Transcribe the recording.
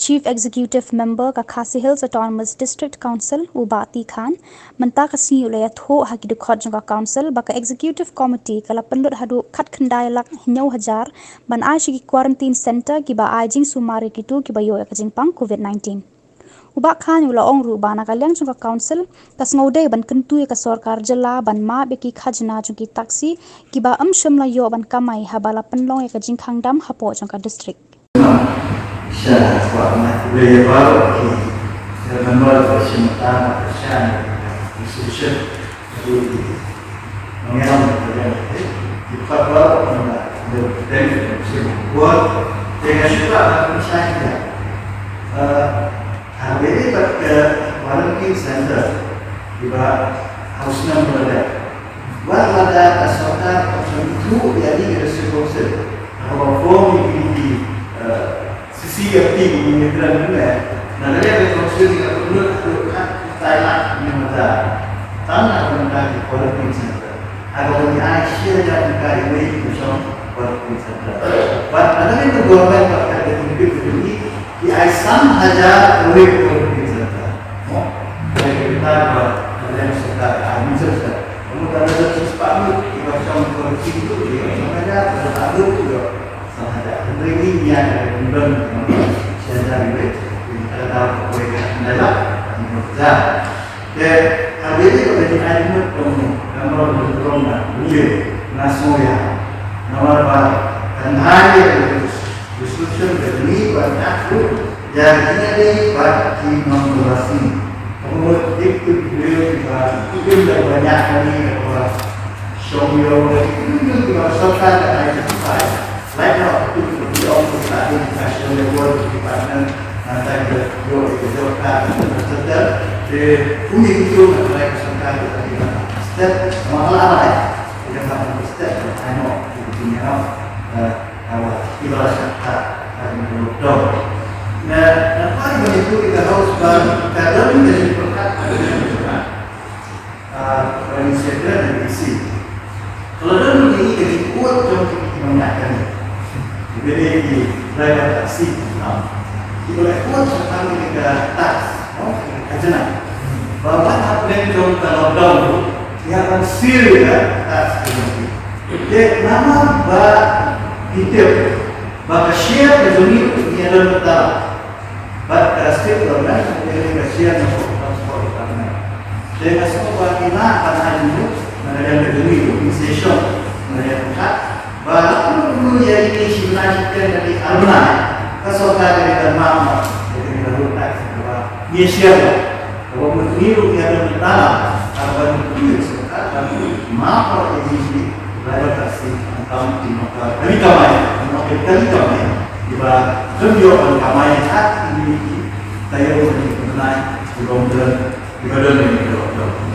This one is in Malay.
Chief Executive Member ka Khasi Hills Autonomous District Council Ubati Khan menta ka si ulaya tho haki de khot jong council baka executive committee kala penlut hadu khat khandai lak hinyau hajar ban ai shi quarantine center ki ba ai jing sumari kitu ki ba yo ka jing pang covid-19 Ubak Khan ula ong ru bana kalyang jong council kas ngode ban kentu ka sarkar jela ban ma be ki khajna jong ki taksi ki ba sham la yo ban kamai habala penlong ka jing khangdam hapo jong ka district Syah warna budaya baru di dalam persematan persian institusi itu mengenal di Papua dari buat dengan juga misalnya hari ini pada quarantine center di bawah hausnya berada buat ada asalkan itu jadi ada sesuatu kalau form ini CFT menyeberang juga. Nah, dari ada proses yang perlu dilakukan Thailand di mana tanah benda di quarantine center. Agar di Asia dan negara ini bisa quarantine center. But ada yang government pakai dengan ini di Asia saja boleh quarantine center. Jadi kita buat ada yang sudah administrasi. Kemudian ada sesuatu di macam quarantine itu dia sengaja berlaku juga. Ini yang ada sejarah ini ada proyek adalah kerja. Dan hari ini kalau di ayat nomor berikutnya ini nasoya nomor bar dan hari discussion dari banyak yang ini bagi memperluasi kemudian itu juga banyak lagi orang show itu juga serta ada Like now, we also started national level department and the punya itu mereka sekarang kita step malah apa kita harus step ano punya awal kita rasa dong. Nah, apa yang itu kita harus dalam menjadi perkat organisasi dan isi. Kalau dalam ini jadi kuat jauh mengingatkan. Jadi di daerah taksi, di oleh kuat sekali kita tas, kajian. Bahwa apa yang kita lockdown, yang hasil tas ini. Jadi nama bah hidup, bah share kejunya ini adalah betul. Bah kasih orang yang share untuk transport karena. Jadi semua kita akan ada mengenai kejunya, inisiatif, mengenai hak. Bahawa dulu yang ini sebenarnya dari alumni, kesokan dari termama, dari terluka, dia siapa? Kalau meniru yang ada dalam, apa itu sekarang maaf ini belajar kasih tentang di mata kali kamai, di bawah beliau kamai saat ini saya mengenai di badan ini.